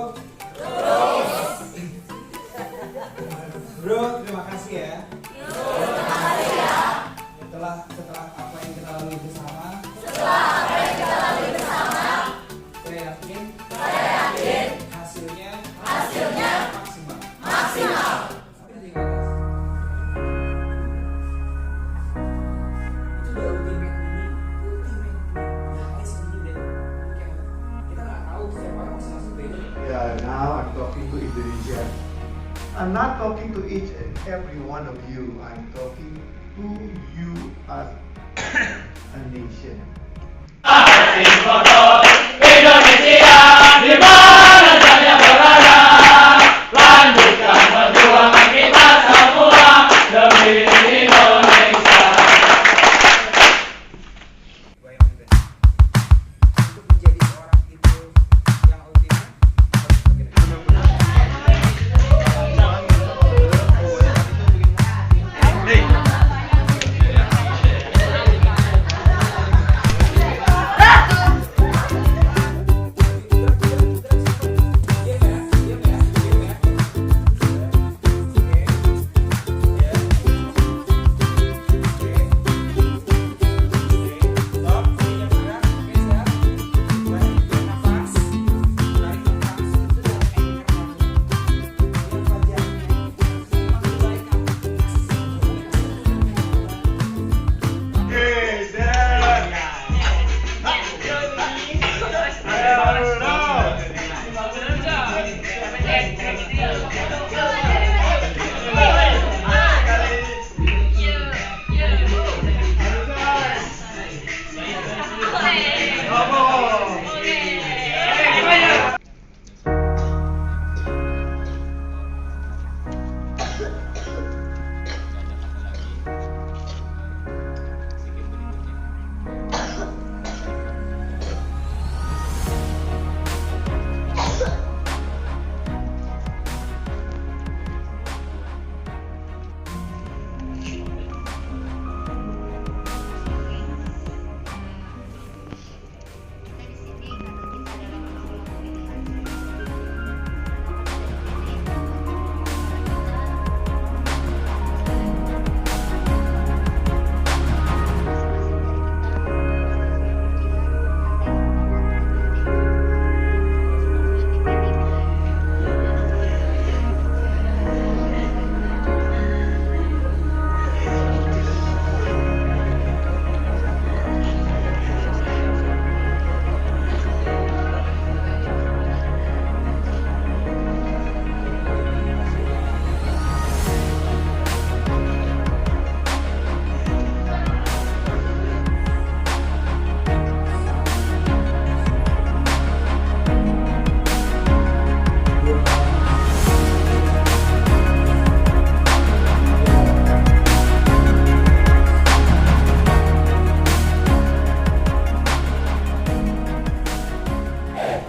Bro. Bro, terima kasih ya. Setelah apa yang kita lalui bersama. Saya yakin hasilnya maksimal. Yeah, now I'm talking to Indonesia. I'm not talking to each and every one of you. I'm talking to you as a nation. Indonesia, di mana saja berada, lanjutkan perjuangan kita semua demi Indonesia. Untuk menjadi seorang itu yang ultimate harus bagaimana?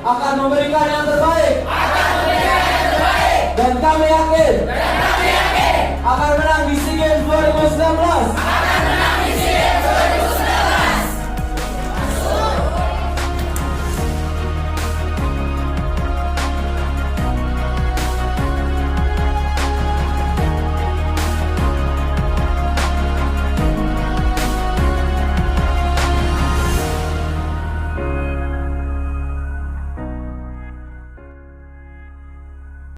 Akan memberikan yang terbaik. Dan kami yakin akan menang di SEA Games 2019.